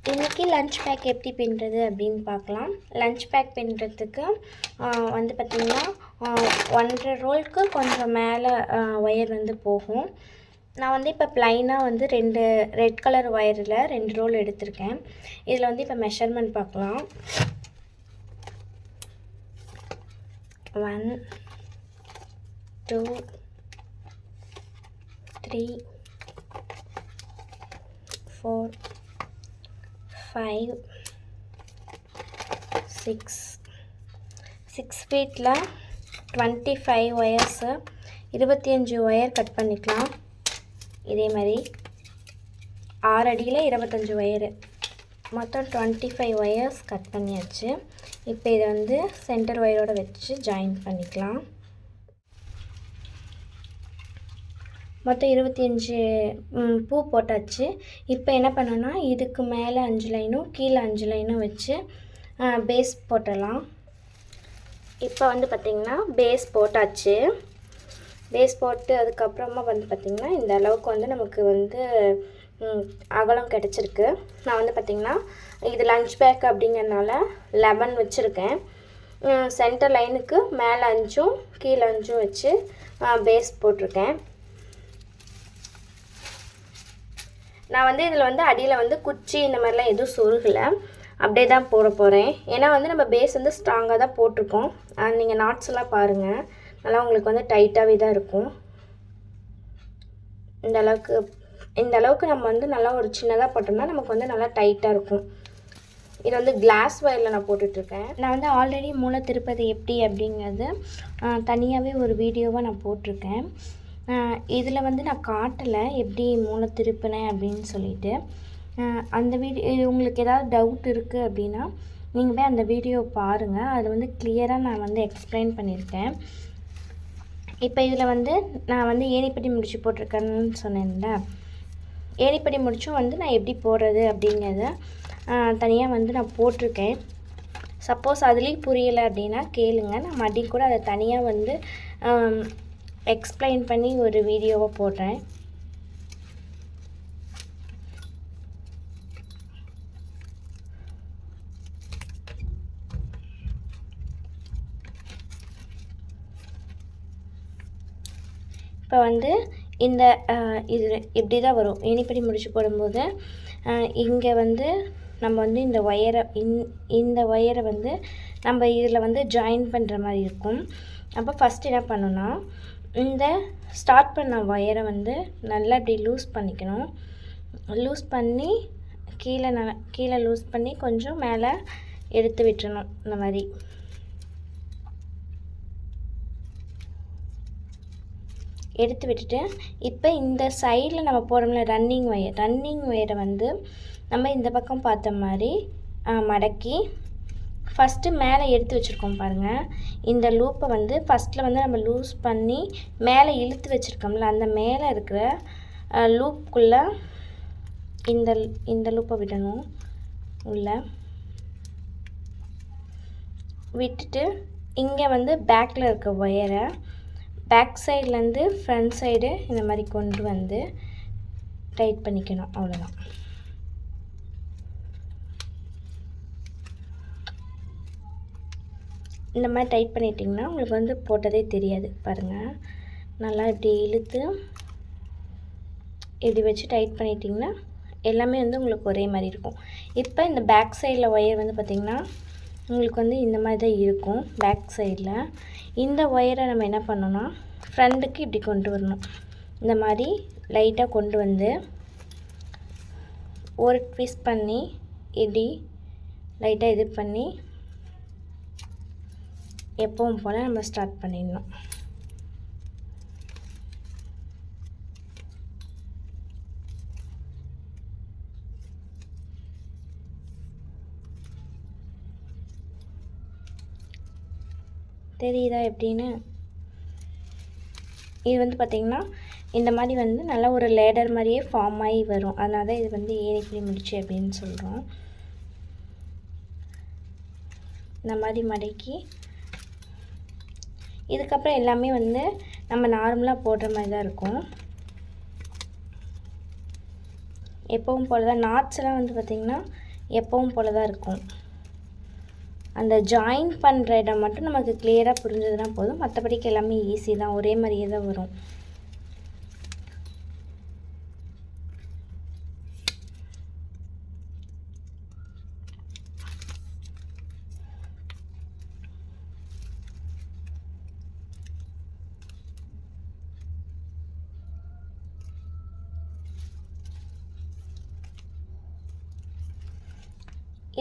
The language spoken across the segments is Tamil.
இன்றைக்கி லன்ச் பேக் எப்படி பின்னுறது அப்படின்னு பார்க்கலாம். லன்ச் பேக் பின்னுறதுக்கு வந்து பார்த்திங்கன்னா 1.5 ரோலுக்கு கொஞ்சம் மேலே ஒயர் வந்து போகும். நான் வந்து இப்போ ப்ளைனாக வந்து 2 ரெட் கலர் ஒயரில் 2 ரோல் எடுத்திருக்கேன். இதில் வந்து இப்போ மெஷர்மெண்ட் பார்க்கலாம். 1 2 3 4 5 6 ஃபீட்டில் 25 ஒயர்ஸு 25 ஒயர் கட் பண்ணிக்கலாம். இதே மாதிரி 6 அடியில் 25 ஒயரு மொத்தம் 25 ஒயர்ஸ் கட் பண்ணியாச்சு. இப்போ இதை வந்து சென்டர் ஒயரோடு வச்சு ஜாயின் பண்ணிக்கலாம். மொத்தம் 25 பூ போட்டாச்சு. இப்போ என்ன பண்ணோன்னா இதுக்கு மேலே 5 லைனும் கீழே 5 லைனும் வச்சு பேஸ் போட்டலாம். இப்போ வந்து பார்த்திங்கன்னா பேஸ் போட்டாச்சு. பேஸ் போட்டு அதுக்கப்புறமா வந்து பார்த்திங்கன்னா இந்த அளவுக்கு வந்து நமக்கு வந்து அகலம் கிடச்சிருக்கு. நான் வந்து பார்த்திங்கன்னா இது லன்ச் பேக் அப்படிங்கிறதுனால 11 வச்சுருக்கேன். சென்டர் லைனுக்கு மேலே 5ம் கீழே 5ம் வச்சு பேஸ் போட்டிருக்கேன். நான் வந்து இதில் வந்து அடியில் வந்து குச்சி இந்த மாதிரிலாம் எதுவும் சொருகலை, அப்படியே தான் போட போகிறேன். ஏன்னா வந்து நம்ம பேஸ் வந்து ஸ்ட்ராங்காக தான் போட்டிருக்கோம். நீங்கள் நாட்ஸ் எல்லாம் பாருங்கள், நல்லா உங்களுக்கு வந்து டைட்டாகவே தான் இருக்கும். இந்த அளவுக்கு நம்ம வந்து நல்லா ஒரு சின்னதாக போட்டோம்னா நமக்கு வந்து நல்லா டைட்டாக இருக்கும். இது வந்து கிளாஸ் ஒயரில் நான் போட்டுட்ருக்கேன். நான் வந்து ஆல்ரெடி மூளை திருப்பது எப்படி அப்படிங்கிறது தனியாகவே ஒரு வீடியோவாக நான் போட்டிருக்கேன். இதில் வந்து நான் காட்டலை எப்படி மூளை திருப்பினேன் அப்படின்னு சொல்லிட்டு. அந்த வீடியோ உங்களுக்கு ஏதாவது டவுட் இருக்குது அப்படின்னா நீங்கள் போய் அந்த வீடியோ பாருங்கள். அதில் வந்து கிளியராக நான் வந்து எக்ஸ்பிளைன் பண்ணியிருக்கேன். இப்போ இதில் வந்து நான் வந்து ஏணிப்படி முடிச்சு போட்டிருக்கேன்னு சொன்னேன்ல, ஏணிப்படி முடிச்சும் வந்து நான் எப்படி போடுறது அப்படிங்கிறத தனியாக வந்து நான் போட்டிருக்கேன். சப்போஸ் அதுலேயும் புரியலை அப்படின்னா கேளுங்க, நான் மறுபடியும் கூட அதை தனியாக வந்து எக்ஸ்பிளைன் பண்ணி ஒரு வீடியோவை போடுறேன். இப்போ வந்து இந்த இது இப்படி தான் வரும். ஏணிப்படி முடிச்சு போடும்போது இங்கே வந்து நம்ம வந்து இந்த ஒயரை வந்து நம்ம இதில் வந்து ஜாயின் பண்ணுற மாதிரி இருக்கும். அப்போ ஃபஸ்ட் என்ன பண்ணணும்னா இந்த ஸ்டார்ட் பண்ண ஒயரை வந்து நல்லா இப்படி லூஸ் பண்ணிக்கணும். லூஸ் பண்ணி கீழே லூஸ் பண்ணி கொஞ்சம் மேலே எடுத்து விட்டுறணும். இந்த மாதிரி எடுத்து விட்டுட்டு இப்போ இந்த சைடில் நம்ம போடுறோம்ல ரன்னிங் ஒயரை வந்து நம்ம இந்த பக்கம் பார்த்த மாதிரி மடக்கி ஃபஸ்ட்டு மேலே எடுத்து வச்சுருக்கோம் பாருங்கள். இந்த லூப்பை வந்து ஃபஸ்ட்டில் வந்து நம்ம லூஸ் பண்ணி மேலே இழுத்து வச்சுருக்கோம்ல, அந்த மேலே இருக்கிற லூப்புக்குள்ளே இந்த லூப்பை விடணும். உள்ளே விட்டுட்டு இங்கே வந்து பேக்கில் இருக்க ஒயரை பேக் சைட்லேருந்து ஃப்ரண்ட் சைடு இந்த மாதிரி கொண்டு வந்து டைட் பண்ணிக்கணும். அவ்வளோதான். இந்த மாதிரி டைட் பண்ணிட்டிங்கன்னா உங்களுக்கு வந்து போட்டதே தெரியாது. பாருங்கள், நல்லா இப்படி இழுத்து இப்படி வச்சு டைட் பண்ணிட்டிங்கன்னா எல்லாமே வந்து உங்களுக்கு ஒரே மாதிரி இருக்கும். இப்போ இந்த பேக் சைடில் ஒயர் வந்து பார்த்திங்கன்னா உங்களுக்கு வந்து இந்த மாதிரி தான் இருக்கும். பேக் சைடில் இந்த ஒயரை நம்ம என்ன பண்ணோன்னா ஃப்ரண்ட்டுக்கு இப்படி கொண்டு வரணும். இந்த மாதிரி லைட்டாக கொண்டு வந்து ஒரு ட்விஸ்ட் பண்ணி இப்படி லைட்டாக இது பண்ணி எப்பவும் போல் நம்ம ஸ்டார்ட் பண்ணிடணும். தெரியுதா எப்படின்னு? இது வந்து பார்த்திங்கன்னா இந்த மாதிரி வந்து நல்லா ஒரு லேடர் மாதிரியே ஃபார்ம் ஆகி வரும். அதனால தான் இது வந்து ஏணிப்படி முடிச்சு அப்படின்னு சொல்கிறோம். இந்த மாதிரி மடக்கி இதுக்கப்புறம் எல்லாமே வந்து நம்ம நார்மலாக போடுற மாதிரி தான் இருக்கும். எப்பவும் போல் தான் நாட்ஸ்லாம் வந்து பார்த்திங்கன்னா எப்பவும் போல தான் இருக்கும். அந்த ஜாயின் பண்ணுற இடம் மட்டும் நமக்கு கிளியராக புரிஞ்சதுன்னா போதும். மற்றபடிக்கு எல்லாமே ஈஸி தான், ஒரே மாதிரியே தான் வரும்.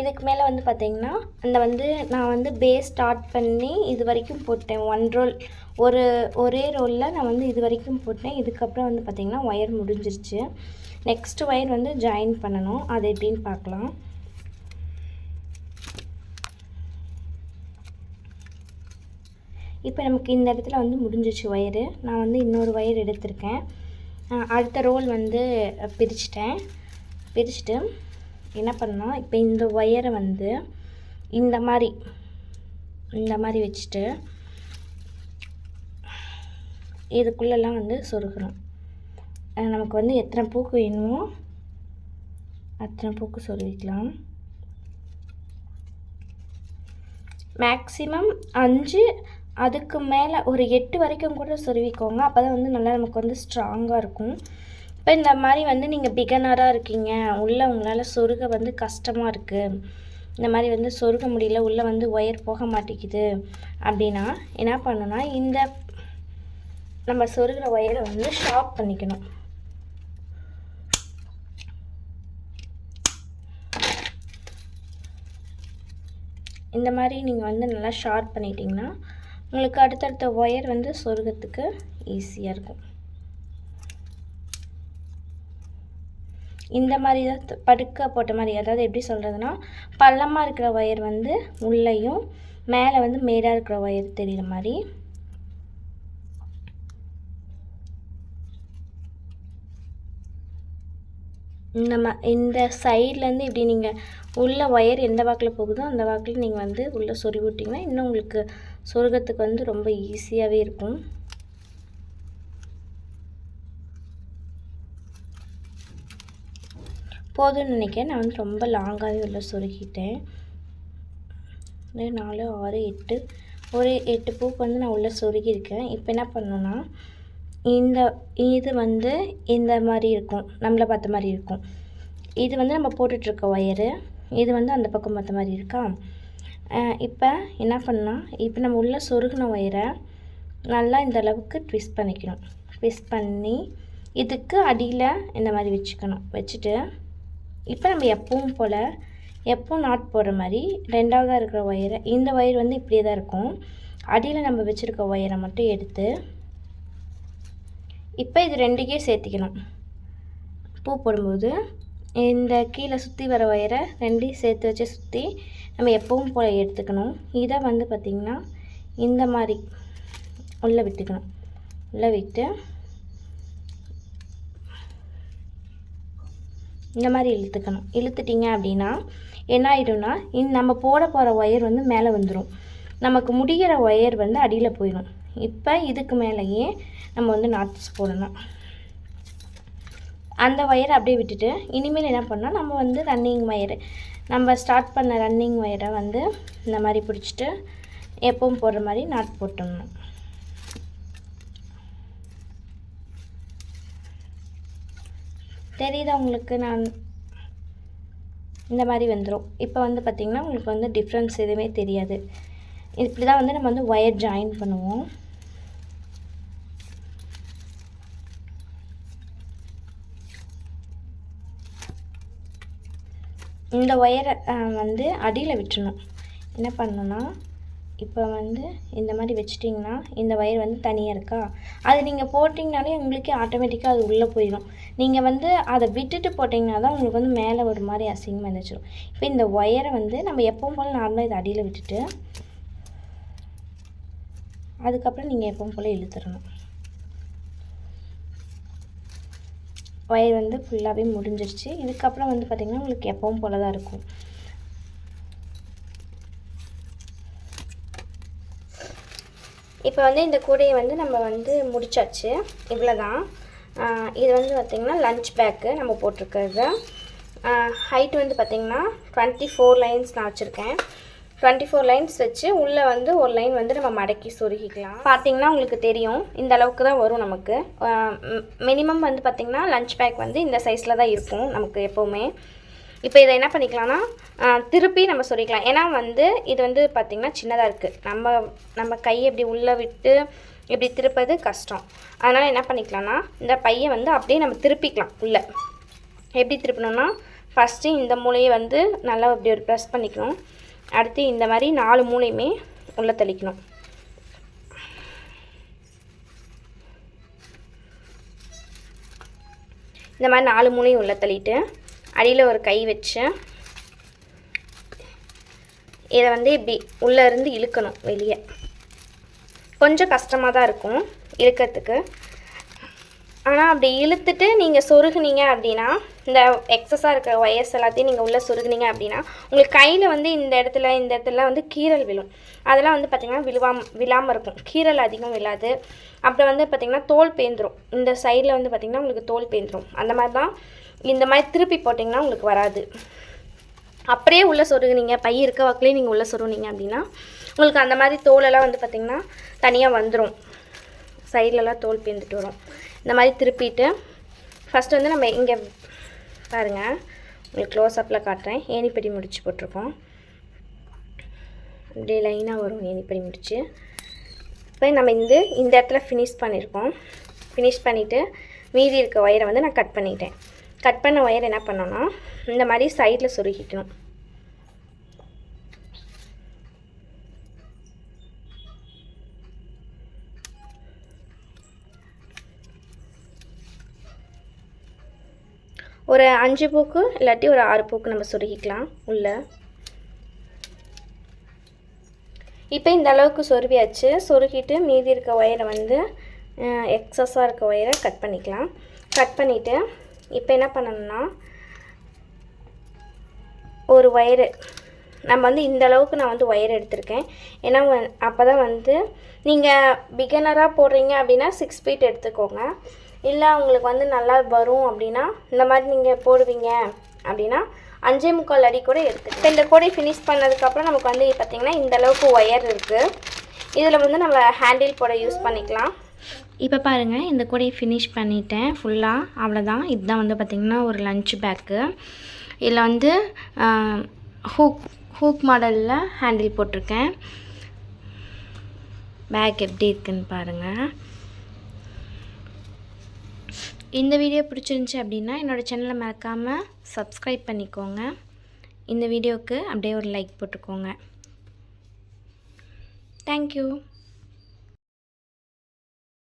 இதுக்கு மேலே வந்து பார்த்திங்கன்னா நான் வந்து பேஸ் ஸ்டார்ட் பண்ணி இது வரைக்கும் போட்டேன். 1 ரோல் ஒரே ரோலில் நான் வந்து இது வரைக்கும் போட்டேன். இதுக்கப்புறம் வந்து பார்த்திங்கன்னா ஒயர் முடிஞ்சிருச்சு. நெக்ஸ்ட்டு ஒயர் வந்து ஜாயின் பண்ணணும். அது எப்படின்னு பார்க்கலாம். இப்போ நமக்கு இந்த இடத்துல வந்து முடிஞ்சிச்சு ஒயரு. நான் வந்து இன்னொரு ஒயர் எடுத்திருக்கேன். அடுத்த ரோல் வந்து பிரிச்சுட்டு என்ன பண்ணால் இப்போ இந்த ஒயரை வந்து இந்த மாதிரி வச்சுட்டு இதுக்குள்ளெல்லாம் வந்து சொருகணும். நமக்கு வந்து எத்தனை பூக்கு வேணுமோ அத்தனை பூக்கு சொருவிக்கலாம். மேக்ஸிமம் 5, அதுக்கு மேலே ஒரு 8 வரைக்கும் கூட சொருவிக்கோங்க. அப்போ தான் வந்து நல்லா நமக்கு வந்து ஸ்ட்ராங்காக இருக்கும். இப்போ இந்த மாதிரி வந்து நீங்கள் பிகனராக இருக்கீங்க, உள்ளே உங்களால் சொருக வந்து கஷ்டமாக இருக்குது, இந்த மாதிரி வந்து சொருக முடியல, உள்ளே வந்து ஒயர் போக மாட்டேங்குது அப்படின்னா என்ன பண்ணணும்னா இந்த நம்ம சொருகிற ஒயரை வந்து ஷார்ப் பண்ணிக்கணும். இந்த மாதிரி நீங்கள் வந்து நல்லா ஷார்ப் பண்ணிட்டீங்கன்னா உங்களுக்கு அடுத்தடுத்த ஒயர் வந்து சொருகிறதுக்கு ஈஸியாக இருக்கும். இந்த மாதிரி தான் படுக்க போட்ட மாதிரி, அதாவது எப்படி சொல்கிறதுனா பள்ளமாக இருக்கிற ஒயர் வந்து உள்ளேயும் மேலே வந்து மேடாக இருக்கிற ஒயர் தெரிகிற மாதிரி இந்த சைட்லேருந்து இப்படி நீங்கள் உள்ள ஒயர் எந்த வாக்கில் போகுதோ அந்த வாக்கில் நீங்கள் வந்து உள்ளே சொருவி விட்டிங்கன்னா இன்னும் உங்களுக்கு சொருகத்துக்கு வந்து ரொம்ப ஈஸியாகவே இருக்கும். போதும்னு நினைக்கிறேன். நான் வந்து ரொம்ப லாங்காகவே உள்ள சொருகிட்டேன். 4, 6, 8 ஒரு 8 பூக்கு வந்து நான் உள்ளே சொருகியிருக்கேன். இப்போ என்ன பண்ணணுன்னா இது வந்து இந்த மாதிரி இருக்கும், நம்மளை பார்த்த மாதிரி இருக்கும். இது வந்து நம்ம போட்டுட்ருக்க ஒயரு, இது வந்து அந்த பக்கம் பார்த்த மாதிரி இருக்கா. இப்போ என்ன பண்ணால் இப்போ நம்ம உள்ளே சொருகின ஒயரை நல்லா இந்த அளவுக்கு ட்விஸ்ட் பண்ணிக்கணும். ட்விஸ்ட் பண்ணி இதுக்கு அடியில் இந்த மாதிரி வச்சுட்டு இப்போ நம்ம எப்பவும் நாட் போடுற மாதிரி ரெண்டாவதாக இருக்கிற ஒயரை, இந்த ஒயர் வந்து இப்படியே தான் இருக்கும், அடியில் நம்ம வச்சுருக்க ஒயரை மட்டும் எடுத்து இப்போ இது ரெண்டுக்கே சேர்த்திக்கணும். பூ போடும்போது இந்த கீழே சுற்றி வர ஒயரை ரெண்டையும் சேர்த்து வச்சு சுற்றி நம்ம எப்பவும் போல் எடுத்துக்கணும். இதை வந்து பார்த்திங்கன்னா இந்த மாதிரி உள்ளே விட்டுக்கணும். உள்ளே விட்டு இந்த மாதிரி இழுத்துட்டிங்க அப்படின்னா என்ன ஆகிடும்னா நம்ம போட போகிற ஒயர் வந்து மேலே வந்துடும், நமக்கு முடிகிற ஒயர் வந்து அடியில் போயிடும். இப்போ இதுக்கு மேலேயே நம்ம வந்து நாட்ஸ் போடணும். அந்த ஒயரை அப்படியே விட்டுட்டு இனிமேல் என்ன பண்ணால் நம்ம வந்து நம்ம ஸ்டார்ட் பண்ண ரன்னிங் ஒயரை வந்து இந்த மாதிரி பிடிச்சிட்டு எப்பவும் போடுற மாதிரி நாட் போட்டுடணும். தெரியுதா உங்களுக்கு? நான் இந்த மாதிரி வந்துடும். இப்போ வந்து பார்த்திங்கன்னா உங்களுக்கு வந்து டிஃப்ரென்ஸ் எதுவுமே தெரியாது. இப்படி தான் வந்து நம்ம வந்து ஒயர் ஜாயின் பண்ணுவோம். இந்த ஒயரை வந்து அடியில் விட்டுறணும். என்ன பண்ணணும்னா இப்போ வந்து இந்த மாதிரி வச்சிட்டிங்கன்னா இந்த ஒயர் வந்து தனியாக இருக்கா, அது நீங்கள் போட்டிங்கனாலே உங்களுக்கே ஆட்டோமேட்டிக்காக அது உள்ளே போயிடும். நீங்கள் வந்து அதை விட்டுட்டு போட்டிங்கன்னா தான் உங்களுக்கு வந்து மேலே ஒரு மாதிரி அசிங்கமாக இருந்துச்சிடும். இப்போ இந்த ஒயரை வந்து நம்ம எப்பவும் போல் நார்மலாக இதை அடியில் விட்டுட்டு அதுக்கப்புறம் நீங்கள் எப்பவும் போல் இழுத்துடணும். ஒயர் வந்து ஃபுல்லாகவே முடிஞ்சிருச்சு. இதுக்கப்புறம் வந்து பார்த்திங்கன்னா உங்களுக்கு எப்பவும் போல் தான் இருக்கும். இப்போ வந்து இந்த கூடையை வந்து நம்ம வந்து முடிச்சாச்சு. இவ்வளோ தான். இது வந்து பார்த்திங்கன்னா லஞ்ச் பேக்கு நம்ம போட்டிருக்கிறது. ஹைட் வந்து பார்த்திங்கன்னா 24 லைன்ஸ் நான் வச்சுருக்கேன். 24 லைன்ஸ் வச்சு உள்ளே வந்து ஒரு லைன் வந்து நம்ம மடக்கி சொருகிக்கலாம். பார்த்திங்கன்னா உங்களுக்கு தெரியும் இந்த அளவுக்கு தான் வரும் நமக்கு. மினிமம் வந்து பார்த்திங்கன்னா லஞ்ச் பேக் வந்து இந்த சைஸில் தான் இருக்கும் நமக்கு எப்போவுமே. இப்போ இதை என்ன பண்ணிக்கலாம்னா திருப்பி நம்ம சொருகிக்கலாம். ஏன்னா வந்து இது வந்து பார்த்திங்கன்னா சின்னதாக இருக்குது. நம்ம கையை இப்படி உள்ளே விட்டு இப்படி திருப்பது கஷ்டம். அதனால் என்ன பண்ணிக்கலாம்னா இந்த பையை வந்து அப்படியே நம்ம திருப்பிக்கலாம். உள்ளே எப்படி திருப்பணும்னா ஃபஸ்ட்டு இந்த மூலையை வந்து நல்லா இப்படி ஒரு ப்ரெஸ் பண்ணிக்கணும். அடுத்து இந்த மாதிரி 4 மூலையுமே உள்ளே தள்ளிக்கணும். இந்த மாதிரி 4 மூலையும் உள்ளே தள்ளிட்டு அடியில் ஒரு கை வச்சு இதை வந்து இப்படி உள்ளே இருந்து இழுக்கணும் வெளியே. கொஞ்சம் கஷ்டமாக தான் இருக்கும் இழுக்கிறதுக்கு. ஆனால் அப்படி இழுத்துட்டு நீங்கள் சொருகுனீங்க அப்படின்னா இந்த எக்ஸஸாக இருக்கிற ஒயர்ஸ் எல்லாத்தையும் நீங்கள் உள்ளே சொருகுனீங்க அப்படின்னா உங்களுக்கு கையில் வந்து இந்த இடத்துல வந்து கீறல் விழும். அதெல்லாம் வந்து பார்த்திங்கன்னா விழாமல் இருக்கும். கீறல் அதிகம் விழாது. அப்புறம் வந்து பார்த்திங்கன்னா தோல் பேந்துடும். இந்த சைடில் வந்து பார்த்திங்கன்னா உங்களுக்கு தோல் பேந்துடும். அந்த மாதிரி தான் இந்த மாதிரி திருப்பி போட்டிங்கன்னா உங்களுக்கு வராது. அப்படியே உள்ளே சொருகுனீங்க பை இருக்க வாக்கிலே நீங்கள் உள்ளே சொருகுனீங்க அப்படின்னா உங்களுக்கு அந்த மாதிரி தோலெல்லாம் வந்து பார்த்திங்கன்னா தனியாக வந்துடும். சைட்லலாம் தோல் பேந்துட்டு வரும். இந்த மாதிரி திருப்பிட்டு ஃபஸ்ட்டு வந்து நம்ம இங்கே பாருங்கள், உங்களுக்கு க்ளோஸ்அப்பில் காட்டுறேன். ஏணிப்படி முடிச்சு போட்டிருக்கோம். அப்படியே லைனாக வரும் ஏணிப்படி முடிச்சு. இப்போ நம்ம இந்த இடத்துல ஃபினிஷ் பண்ணியிருக்கோம். ஃபினிஷ் பண்ணிவிட்டு மீதி இருக்க ஒயரை வந்து நான் கட் பண்ணிட்டேன். கட் பண்ண ஒயர் என்ன பண்ணோன்னா இந்த மாதிரி சைடில் சொருகிக்கணும். ஒரு 5 பூக்கு இல்லாட்டி ஒரு 6 பூக்கு நம்ம சொருகிக்கலாம் உள்ளே. இப்போ இந்த அளவுக்கு சொருவியாச்சு. சொருகிட்டு மீதி இருக்க ஒயரை வந்து எக்ஸஸாக இருக்க ஒயரை கட் பண்ணிக்கலாம். கட் பண்ணிவிட்டு இப்போ என்ன பண்ணணும்னா ஒரு ஒயரு நம்ம வந்து இந்த அளவுக்கு நான் வந்து ஒயர் எடுத்திருக்கேன். ஏன்னா அப்போ தான் வந்து நீங்கள் பிகினராக போடுறீங்க அப்படின்னா 6 ஃபீட் எடுத்துக்கோங்க. இல்லை உங்களுக்கு வந்து நல்லா வரும் அப்படின்னா இந்த மாதிரி நீங்கள் போடுவீங்க அப்படின்னா 5.25 அடி கூட எடுத்து. இப்போ இந்த கோடை ஃபினிஷ் பண்ணதுக்கப்புறம் நமக்கு வந்து பார்த்திங்கன்னா இந்த அளவுக்கு ஒயர் இருக்குது. இதில் வந்து நம்ம ஹேண்டில் போட யூஸ் பண்ணிக்கலாம். இப்போ பாருங்கள், இந்த கூடையை ஃபினிஷ் பண்ணிட்டேன் ஃபுல்லாக. அவ்வளோதான். இதுதான் வந்து பார்த்திங்கன்னா ஒரு லஞ்ச் பேக்கு. இதில் வந்து ஹூக் மாடலில் ஹேண்டில் போட்டிருக்கேன். பேக் எப்படி இருக்குன்னு பாருங்கள். இந்த வீடியோ பிடிச்சிருந்துச்சி அப்படின்னா என்னோடய சேனலை மறக்காமல் சப்ஸ்கிரைப் பண்ணிக்கோங்க. இந்த வீடியோவுக்கு அப்படியே ஒரு லைக் போட்டுக்கோங்க. தேங்க்யூ.